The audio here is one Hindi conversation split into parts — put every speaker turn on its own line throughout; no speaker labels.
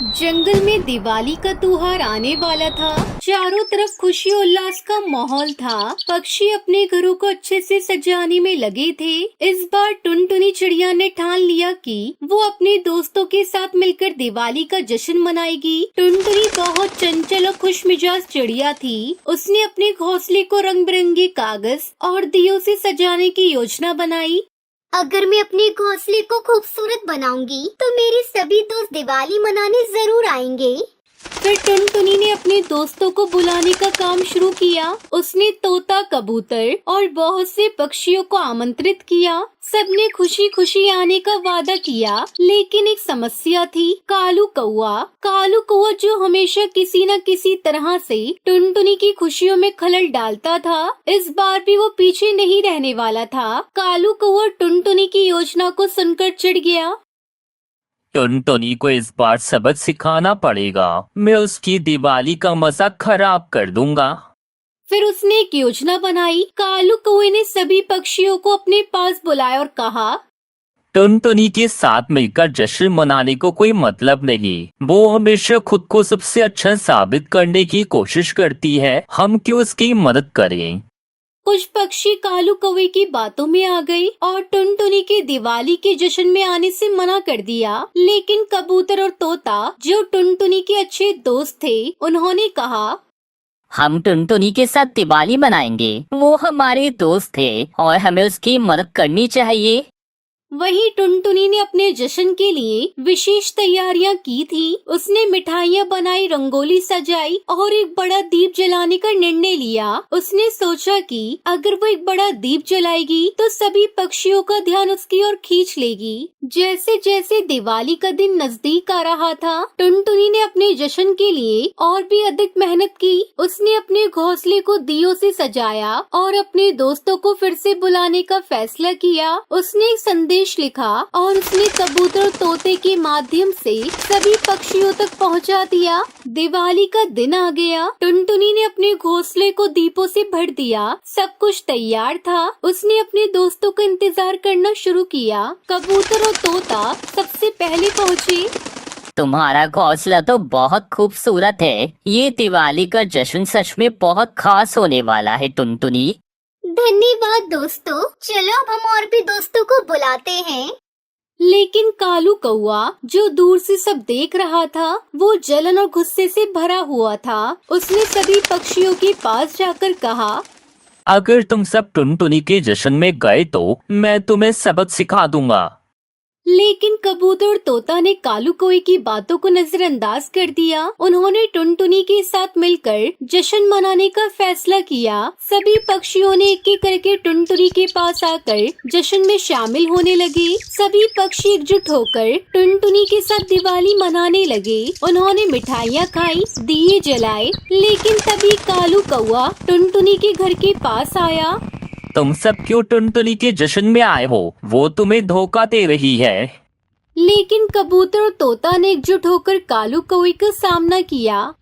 जंगल में दिवाली का त्योहार आने वाला था। चारों तरफ खुशी उल्लास का माहौल था। पक्षी अपने घरों को अच्छे से सजाने में लगे थे। इस बार टुनटुनी चिड़िया ने ठान लिया कि वो अपने दोस्तों के साथ मिलकर दिवाली का जश्न मनाएगी। टुनटुनी बहुत चंचल और खुशमिजाज चिड़िया थी। उसने अपने घोंसले को रंग बिरंगे कागज और दियों से सजाने की योजना बनाई।
अगर मैं अपने घोंसले को खूबसूरत बनाऊंगी तो मेरे सभी दोस्त दिवाली मनाने जरूर आएंगे।
फिर टुनटुनी ने अपने दोस्तों को बुलाने का काम शुरू किया। उसने तोता, कबूतर और बहुत से पक्षियों को आमंत्रित किया। सबने खुशी खुशी आने का वादा किया, लेकिन एक समस्या थी। कालू कौआ जो हमेशा किसी न किसी तरह से टुनटुनी की खुशियों में खलल डालता था, इस बार भी वो पीछे नहीं रहने वाला था। कालू कौआ टुनटुनी की योजना को सुनकर चिढ़ गया।
टुनटुनी को इस बार सबक सिखाना पड़ेगा। मैं उसकी दिवाली का मजा खराब कर दूंगा।
फिर उसने एक योजना बनाई। कालू कौए ने सभी पक्षियों को अपने पास बुलाया और कहा,
टुनटुनी के साथ मिलकर जश्न मनाने को कोई मतलब नहीं। वो हमेशा खुद को सबसे अच्छा साबित करने की कोशिश करती है। हम क्यों उसकी मदद करें?
कुछ पक्षी कालू कौवे की बातों में आ गए और टुनटुनी के दिवाली के जश्न में आने से मना कर दिया। लेकिन कबूतर और तोता, जो टुनटुनी के अच्छे दोस्त थे, उन्होंने कहा,
हम टुनटुनी के साथ दिवाली मनाएंगे। वो हमारे दोस्त थे और हमें उसकी मदद करनी चाहिए।
वहीं टुनटुनी ने अपने जश्न के लिए विशेष तैयारियां की थी। उसने मिठाइयां बनाई, रंगोली सजाई और एक बड़ा दीप जलाने का निर्णय लिया। उसने सोचा कि अगर वो एक बड़ा दीप जलाएगी तो सभी पक्षियों का ध्यान उसकी ओर खींच लेगी। जैसे जैसे दिवाली का दिन नजदीक आ रहा था, टुनटुनी ने अपने जश्न के लिए और भी अधिक मेहनत की। उसने अपने घोंसले को दियों से सजाया और अपने दोस्तों को फिर से बुलाने का फैसला किया। उसने एक संदेश लिखा और उसने कबूतर और तोते के माध्यम से सभी पक्षियों तक पहुंचा दिया। दिवाली का दिन आ गया। टुनटुनी ने अपने घोंसले को दीपों से भर दिया। सब कुछ तैयार था। उसने अपने दोस्तों का इंतजार करना शुरू किया। कबूतर और तोता सबसे पहले पहुँचे।
तुम्हारा घोंसला तो बहुत खूबसूरत है। ये दिवाली का जश्न सच में बहुत खास होने वाला है टुनटुनी।
धन्यवाद दोस्तों। चलो अब हम और भी दोस्तों को बुलाते हैं।
लेकिन कालू कौआ, जो दूर से सब देख रहा था, वो जलन और गुस्से से भरा हुआ था। उसने सभी पक्षियों के पास जाकर कहा,
अगर तुम सब टुनटुनी के जश्न में गए तो मैं तुम्हें सबक सिखा दूंगा।
लेकिन कबूतर और तोता ने कालू कौए की बातों को नजरअंदाज कर दिया। उन्होंने टुनटुनी के साथ मिलकर जश्न मनाने का फैसला किया। सभी पक्षियों ने एक एक करके टुनटुनी के पास आकर जश्न में शामिल होने लगे। सभी पक्षी एकजुट होकर टुनटुनी के साथ दिवाली मनाने लगे। उन्होंने मिठाइयाँ खाई, दिए जलाए। लेकिन तभी कालू कौआ टुनटुनी के घर के पास आया।
तुम सब क्यों टुनटुनी के जश्न में आए हो? वो तुम्हें धोखा दे रही है।
लेकिन कबूतर और तोता ने एकजुट होकर कालू कौए का सामना किया।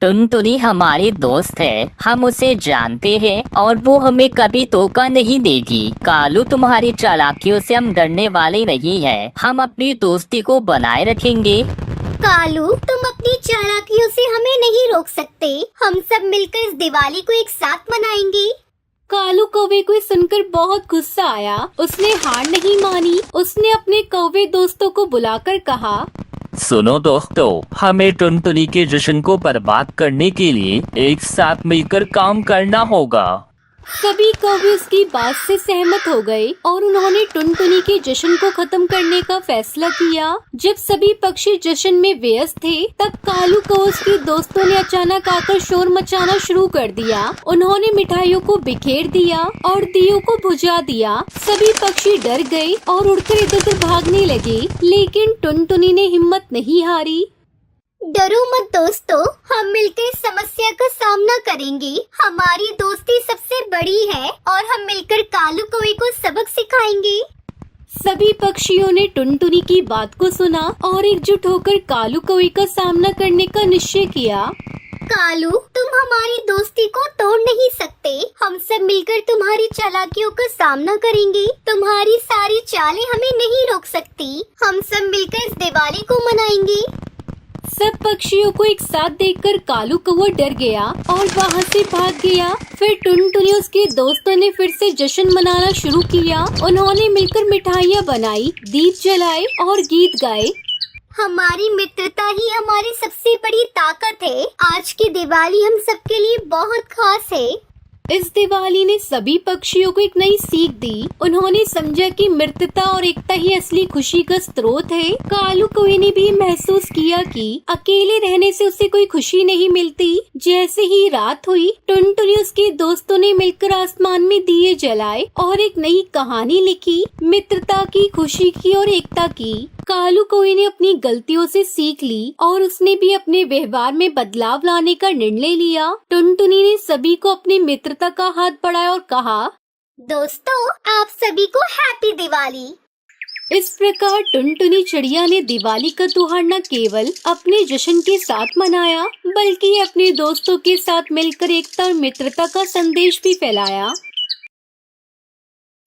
टुनटुनी हमारी दोस्त है। हम उसे जानते हैं और वो हमें कभी धोखा नहीं देगी। कालू, तुम्हारी चालाकियों से हम डरने वाले नहीं हैं। हम अपनी दोस्ती को बनाए रखेंगे।
कालू, तुम अपनी चालाकियों से हमें नहीं रोक सकते। हम सब मिलकर इस दिवाली को एक साथ मनाएंगे।
कालू कौवे को सुनकर बहुत गुस्सा आया। उसने हार नहीं मानी। उसने अपने कौवे दोस्तों को बुलाकर कहा,
सुनो दोस्तों, हमें टुनटुनी के जश्न को बर्बाद करने के लिए एक साथ मिलकर काम करना होगा।
सभी कौवे उसकी बात से सहमत हो गए और उन्होंने टुनटुनी के जश्न को खत्म करने का फैसला किया। जब सभी पक्षी जश्न में व्यस्त थे, तब कालू कौवे के दोस्तों ने अचानक आकर शोर मचाना शुरू कर दिया। उन्होंने मिठाइयों को बिखेर दिया और दियों को बुझा दिया। सभी पक्षी डर गए और उड़कर इधर उधर भागने लगे। लेकिन टुनटुनी ने हिम्मत नहीं हारी।
डरो मत दोस्तों, हम मिलकर इस समस्या का सामना करेंगे। हमारी दोस्ती सबसे बड़ी है और हम मिलकर कालू कौवे को सबक सिखाएंगे।
सभी पक्षियों ने टुनटुनी की बात को सुना और एकजुट होकर कालू कौवे का सामना करने का निश्चय किया।
कालू, तुम हमारी दोस्ती को तोड़ नहीं सकते। हम सब मिलकर तुम्हारी चालाकियों का सामना करेंगे। तुम्हारी सारी चालें हमें नहीं रोक सकती। हम सब मिलकर इस दिवाली को मनाएंगे।
सब पक्षियों को एक साथ देखकर कालू कौवा डर गया और वहाँ से भाग गया। फिर टुनटुनी उसके दोस्तों ने फिर से जश्न मनाना शुरू किया। उन्होंने मिलकर मिठाइयाँ बनाई, दीप जलाए और गीत गाए।
हमारी मित्रता ही हमारी सबसे बड़ी ताकत है। आज की दिवाली हम सबके लिए बहुत खास है।
इस दिवाली ने सभी पक्षियों को एक नई सीख दी। उन्होंने समझा कि मित्रता और एकता ही असली खुशी का स्रोत है। कालू कौवे ने भी महसूस किया कि अकेले रहने से उसे कोई खुशी नहीं मिलती। जैसे ही रात हुई, टुनटुनी उसके दोस्तों ने मिलकर आसमान में दिए जलाए और एक नई कहानी लिखी, मित्रता की, खुशी की और एकता की। कालू कौवे ने अपनी गलतियों से सीख ली और उसने भी अपने व्यवहार में बदलाव लाने का निर्णय लिया। टुनटुनी ने सभी को अपनी मित्रता का हाथ बढ़ाया और कहा,
दोस्तों, आप सभी को हैप्पी दिवाली।
इस प्रकार टुनटुनी चिड़िया ने दिवाली का त्योहार न केवल अपने जश्न के साथ मनाया, बल्कि अपने दोस्तों के साथ मिलकर एकता और मित्रता का संदेश भी फैलाया।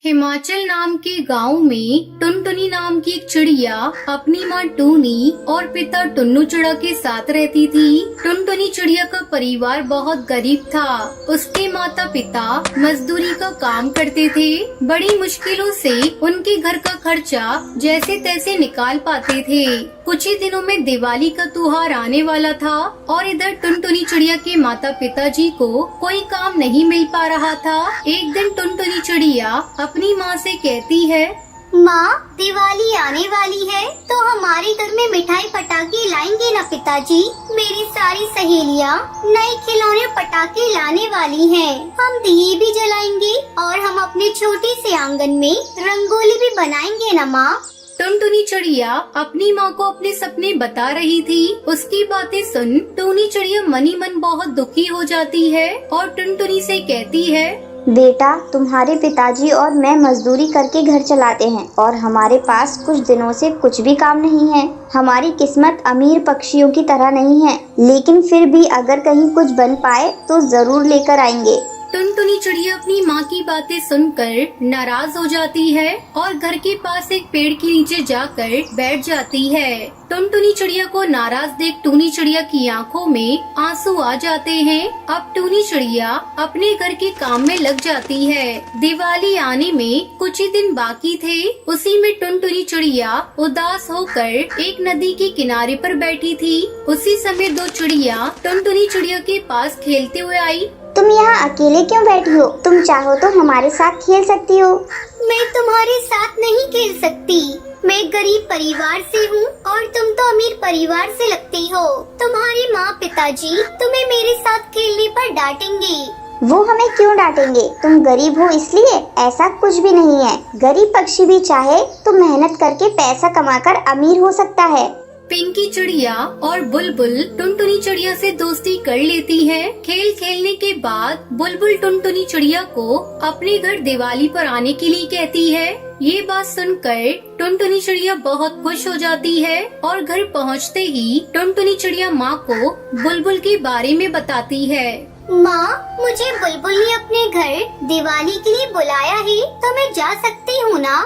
हिमाचल नाम के गांव में टुनटुनी नाम की एक चिड़िया अपनी माँ टूनी और पिता टुन्नू चिड़ा के साथ रहती थी। टुनटुनी चिड़िया का परिवार बहुत गरीब था। उसके माता पिता मजदूरी का काम करते थे। बड़ी मुश्किलों से उनके घर का खर्चा जैसे तैसे निकाल पाते थे। कुछ ही दिनों में दिवाली का त्योहार आने वाला था और इधर टुनटुनी चिड़िया के माता पिताजी को कोई काम नहीं मिल पा रहा था। एक दिन टुनटुनी चिड़िया अपनी माँ से कहती है,
माँ, दिवाली आने वाली है तो हमारे घर में मिठाई पटाखे लाएंगे ना पिताजी? मेरी सारी सहेलियाँ नए खिलौने पटाखे लाने वाली हैं। हम दिए भी जलाएंगे और हम अपने छोटे से आंगन में रंगोली भी बनाएंगे ना माँ?
टुनटुनी चिड़िया अपनी माँ को अपने सपने बता रही थी। उसकी बातें सुन टूनी चिड़िया मनी मन बहुत दुखी हो जाती है और टुनटुनी से कहती है,
बेटा, तुम्हारे पिताजी और मैं मजदूरी करके घर चलाते हैं और हमारे पास कुछ दिनों से कुछ भी काम नहीं है। हमारी किस्मत अमीर पक्षियों की तरह नहीं है, लेकिन फिर भी अगर कहीं कुछ बन पाए तो जरूर लेकर आएंगे।
टुनटुनी चिड़िया अपनी माँ की बातें सुनकर नाराज हो जाती है और घर के पास एक पेड़ के नीचे जाकर बैठ जाती है। टुनटुनी चिड़िया को नाराज देख टूनी चिड़िया की आंखों में आंसू आ जाते हैं। अब टूनी चिड़िया अपने घर के काम में लग जाती है। दिवाली आने में कुछ ही दिन बाकी थे। उसी में टुनटुनी चिड़िया उदास होकर एक नदी के किनारे पर बैठी थी। उसी समय दो चिड़िया टुनटुनी चिड़िया के पास खेलते हुए आई।
तुम यहाँ अकेले क्यों बैठी हो? तुम चाहो तो हमारे साथ खेल सकती हो।
मैं तुम्हारे साथ नहीं खेल सकती। मैं गरीब परिवार से हूँ और तुम तो अमीर परिवार से लगती हो। तुम्हारे माँ पिताजी तुम्हें मेरे साथ खेलने पर डांटेंगे।
वो हमें क्यों डांटेंगे? तुम गरीब हो इसलिए? ऐसा कुछ भी नहीं है। गरीब पक्षी भी चाहे तो मेहनत करके पैसा कमाकर अमीर हो सकता है।
पिंकी चिड़िया और बुलबुल टुनटुनी चिड़िया से दोस्ती कर लेती है। खेल खेलने के बाद बुलबुल टुनटुनी चिड़िया को अपने घर दिवाली पर आने के लिए कहती है। ये बात सुनकर टुनटुनी चिड़िया बहुत खुश हो जाती है और घर पहुंचते ही टुनटुनी चिड़िया माँ को बुलबुल के बारे में बताती है।
माँ, मुझे बुलबुल ने अपने घर दिवाली के लिए बुलाया है तो मैं जा सकती हूँ ना?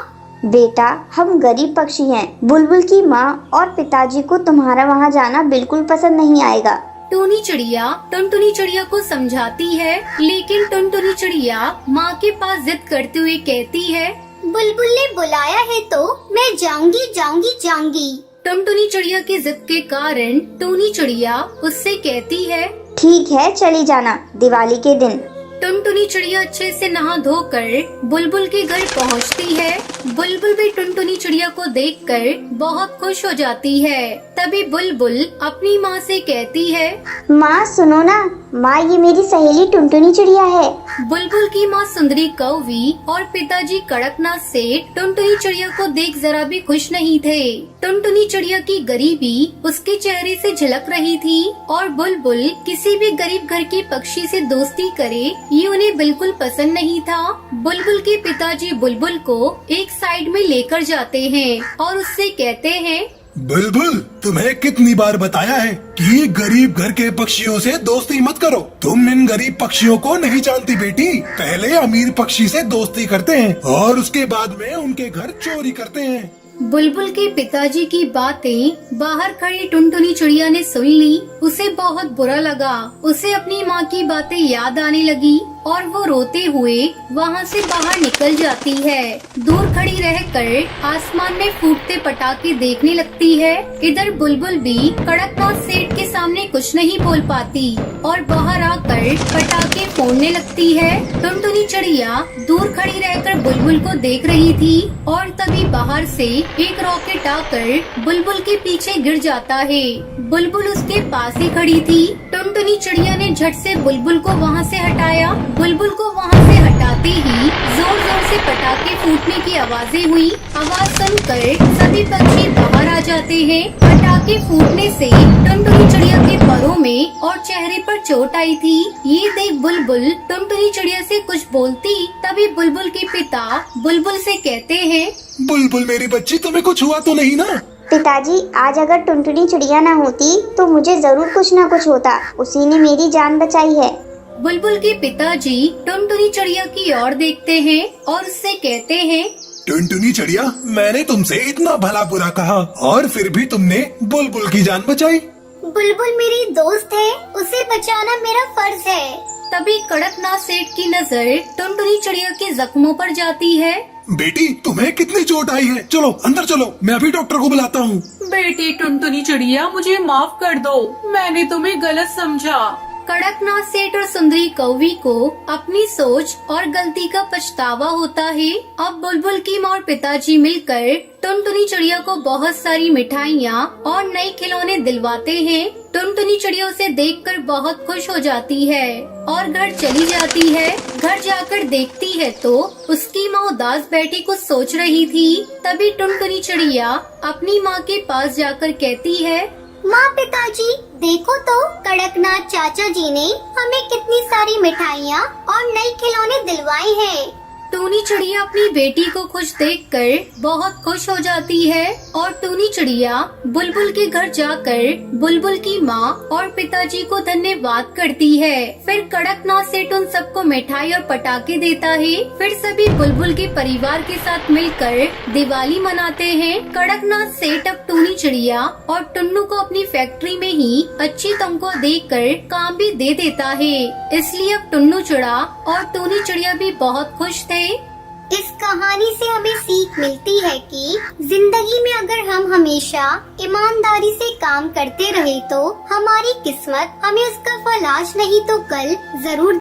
बेटा, हम गरीब पक्षी हैं। बुलबुल की माँ और पिताजी को तुम्हारा वहाँ जाना बिल्कुल पसंद नहीं आएगा।
टूनी चिड़िया टुनटुनी चिड़िया को समझाती है, लेकिन टुनटुनी चिड़िया माँ के पास जिद करते हुए कहती है,
बुलबुल ने बुलाया है तो मैं जाऊंगी जाऊंगी जाऊंगी।
टुनटुनी चिड़िया की जिद के कारण टूनी चिड़िया उससे कहती है,
ठीक है, चली जाना दिवाली के दिन।
टुनटुनी चिड़िया अच्छे से नहा धोकर बुलबुल के घर पहुंचती है। बुलबुल भी टुनटुनी चिड़िया को देखकर बहुत खुश हो जाती है। तभी बुलबुल अपनी माँ से कहती है,
माँ सुनो ना, माँ ये मेरी सहेली टुनटुनी चिड़िया है।
बुलबुल की माँ सुंदरी कौवी और पिताजी कड़कनाथ सेठ टुनटुनी चिड़िया को देख जरा भी खुश नहीं थे। टुनटुनी चिड़िया की गरीबी उसके चेहरे से झलक रही थी और बुलबुल किसी भी गरीब घर के पक्षी से दोस्ती करे ये उन्हें बिल्कुल पसंद नहीं था। बुलबुल के पिताजी बुलबुल को एक साइड में लेकर जाते हैं और उससे कहते हैं,
बुलबुल, तुम्हें कितनी बार बताया है कि गरीब घर के पक्षियों से दोस्ती मत करो। तुम इन गरीब पक्षियों को नहीं जानती बेटी। पहले अमीर पक्षी से दोस्ती करते हैं और उसके बाद में उनके घर चोरी करते हैं।
बुलबुल के पिताजी की बातें बाहर खड़ी टुनटुनी चिड़िया ने सुन ली। उसे बहुत बुरा लगा। उसे अपनी माँ की बातें याद आने लगी और वो रोते हुए वहाँ से बाहर निकल जाती है। दूर खड़ी रहकर आसमान में फूटते पटाखे देखने लगती है। इधर बुलबुल भी कड़कनाथ सेठ के सामने कुछ नहीं बोल पाती और बाहर आकर पटाखे फोड़ने लगती है। टुनटुनी चिड़िया दूर खड़ी रहकर बुलबुल को देख रही थी और तभी बाहर से एक रॉकेट आकर बुलबुल के पीछे गिर जाता है। बुलबुल उसके पास ही खड़ी थी। टुनटुनी चिड़िया ने झट से बुलबुल को वहाँ से हटाया। बुलबुल को वहाँ से हटाते ही जोर जोर से पटाखे फूटने की आवाजें हुई। आवाज सुनकर सभी पक्षी बाहर आ जाते हैं। पटाखे फूटने से टुनटुनी चिड़िया के परों में और चेहरे पर चोट आई थी। ये देख बुलबुल टुनटुनी चिड़िया से कुछ बोलती, तभी बुलबुल के पिता बुलबुल से कहते हैं,
बुलबुल मेरी बच्ची, तुम्हें कुछ हुआ तो नहीं ना?
पिताजी, आज अगर टुनटुनी चिड़िया न होती तो मुझे जरूर कुछ न कुछ होता। उसी ने मेरी जान बचाई है।
बुलबुल के पिताजी टुनटुनी चिड़िया की ओर देखते हैं और उससे कहते हैं,
टुनटुनी चिड़िया, मैंने तुमसे इतना भला बुरा कहा और फिर भी तुमने बुलबुल की जान बचाई।
बुलबुल मेरी दोस्त है, उसे बचाना मेरा फर्ज है।
तभी कड़कनाथ सेठ की नजर टुनटुनी चिड़िया के जख्मों पर जाती है।
बेटी, तुम्हें कितनी चोट आई है? चलो अंदर चलो, मैं अभी डॉक्टर को बुलाता हूँ।
बेटी टुनटुनी चिड़िया, मुझे माफ कर दो, मैंने तुम्हें गलत समझा।
कड़कनाथ सेठ और सुंदरी कौवी को अपनी सोच और गलती का पछतावा होता है। अब बुलबुल की माँ और पिताजी मिलकर टुनटुनी चिड़िया को बहुत सारी मिठाइयाँ और नए खिलौने दिलवाते हैं। टुनटुनी चिड़िया उसे देखकर बहुत खुश हो जाती है और घर चली जाती है। घर जाकर देखती है तो उसकी माँ उदास बैठी कुछ सोच रही थी। तभी टुनटुनी चिड़िया अपनी माँ के पास जाकर कहती है,
माँ, पिताजी, देखो तो कड़कनाथ चाचा जी ने हमें कितनी सारी मिठाइयाँ और नए खिलौने दिलवाए हैं।
टूनी चिड़िया अपनी बेटी को खुश देखकर बहुत खुश हो जाती है और टूनी चिड़िया बुलबुल के घर जाकर बुलबुल की माँ और पिताजी को धन्यवाद करती है। फिर कड़कनाथ सेठ उन सबको मिठाई और पटाखे देता है। फिर सभी बुलबुल के परिवार के साथ मिलकर दिवाली मनाते हैं। कड़कनाथ सेठ अब टूनी चिड़िया और टुन्नू को अपनी फैक्ट्री में ही अच्छी तनख्वाह देकर काम भी दे देता है। इसलिए अब टुन्नू चिड़ा और टूनी चिड़िया भी बहुत खुश थे।
इस कहानी से हमें सीख मिलती है कि जिंदगी में अगर हम हमेशा ईमानदारी से काम करते रहे तो हमारी किस्मत हमें उसका फल आज नहीं तो कल जरूर